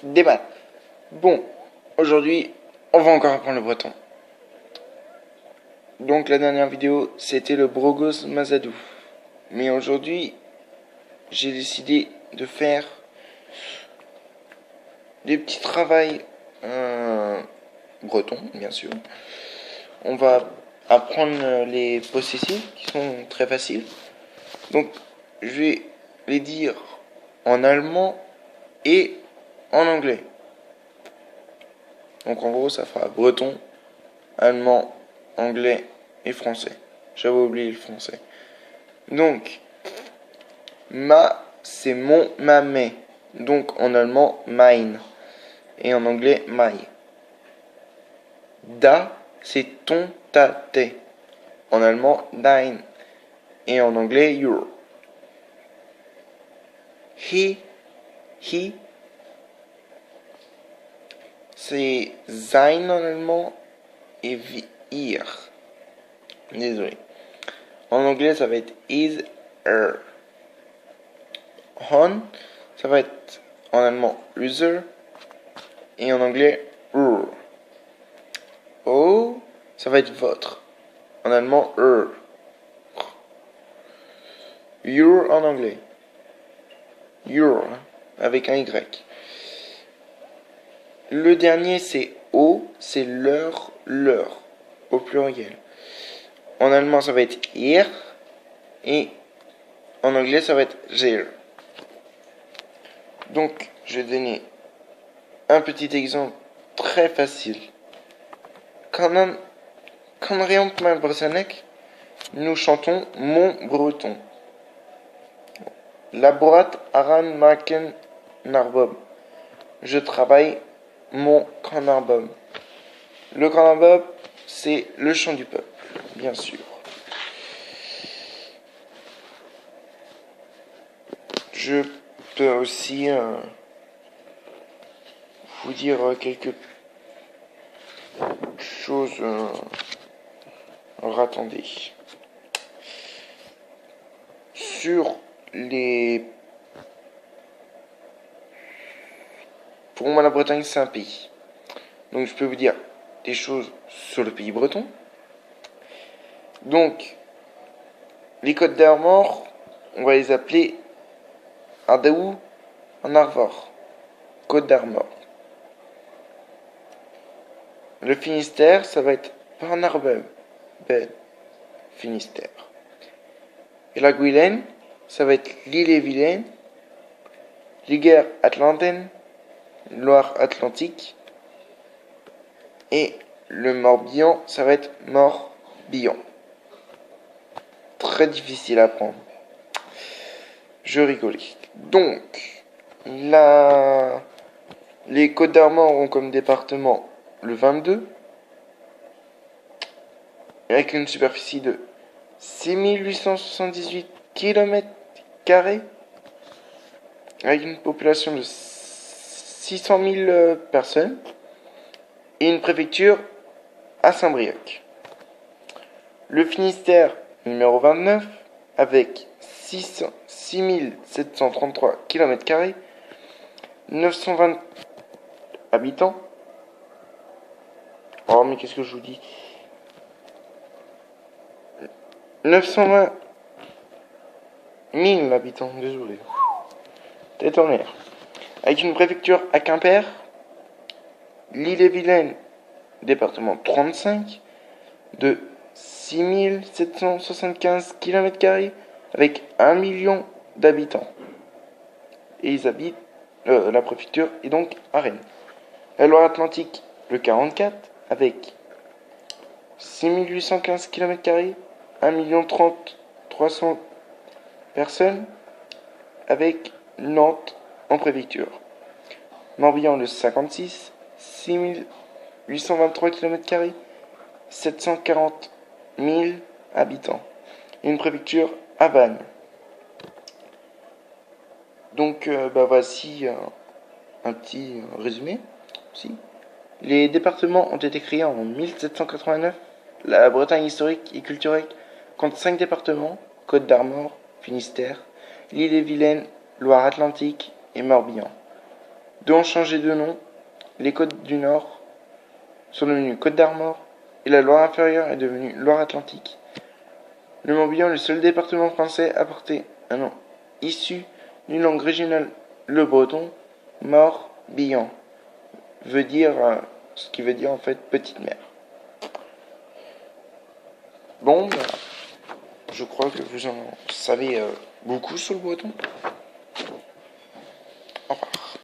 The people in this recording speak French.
des maths. Bon, aujourd'hui, on va encore apprendre le breton. Donc la dernière vidéo, c'était le Brogos Mazadou. Mais aujourd'hui, j'ai décidé de faire des petits travails bretons, bien sûr. On va apprendre les possessifs qui sont très faciles. Donc, je vais les dire en allemand et en anglais. Donc, en gros, ça fera breton, allemand, anglais et français. J'avais oublié le français. Donc, c'est mon, ma, mes. Donc, en allemand, mein. Et en anglais, my. Da, c'est ton, ta, tes. En allemand, dein. Et en anglais, your. He, c'est sein en allemand et ihr. Désolé. En anglais, ça va être is, her. On, ça va être en allemand user et en anglais ur. O, ça va être votre. En allemand ur. Your en anglais. Your, avec un Y. Le dernier, c'est O, c'est leur, au pluriel. En allemand, ça va être ihr et en anglais, ça va être their. Donc, je vais donner un petit exemple très facile. Quand rien mein Bresanek, nous chantons mon breton. Laborat aran maken narbob. Je travaille mon canarbob. Le canarbob, c'est le chant du peuple, bien sûr. Je peux aussi vous dire quelques choses. Alors attendez. Sur les... Pour moi, la Bretagne, c'est un pays. Donc, je peux vous dire des choses sur le pays breton. Donc, les Côtes d'Armor, on va les appeler Ardaou, en Arvor. Côte d'Armor. Le Finistère, ça va être Parnarbel, Finistère. Et la Guylaine, ça va être l'île-et-Vilaine, Liguerre-Atlantaine, Loire-Atlantique. Et le Morbihan, ça va être Morbihan. Très difficile à apprendre. Je rigolais. Donc, les Côtes d'Armor ont comme département le 22, avec une superficie de 6878 km², avec une population de 600 000 personnes, et une préfecture à Saint-Brieuc. Le Finistère, numéro 29, avec 6733 km², 920 habitants. Oh, mais qu'est-ce que je vous dis? 920 000 habitants, désolé. Tête en l'air. Avec une préfecture à Quimper, l'île-et-Vilaine, département 35, de 6775 km², avec 1 million d'habitants. Et ils habitent, la préfecture est donc à Rennes. La Loire-Atlantique, le 44, avec 6815 km², 1 million 300 personnes, avec Nantes en préfecture. Morbihan, le 56, 6823 km², 740 000 habitants. Une préfecture à Vannes. Donc, voici un petit résumé. Aussi. Les départements ont été créés en 1789. La Bretagne historique et culturelle compte 5 départements: Côte d'Armor, Finistère, l'île-et-Vilaine, Loire-Atlantique et Morbihan. Deux ont changé de nom. Les Côtes du Nord sont devenues Côtes d'Armor et la Loire-Inférieure est devenue Loire-Atlantique. Le Morbihan est le seul département français à porter un nom issu d'une langue régionale, le breton. Morbihan veut dire ce qui veut dire en fait petite mer. Bon, je crois que vous en savez beaucoup sur le breton.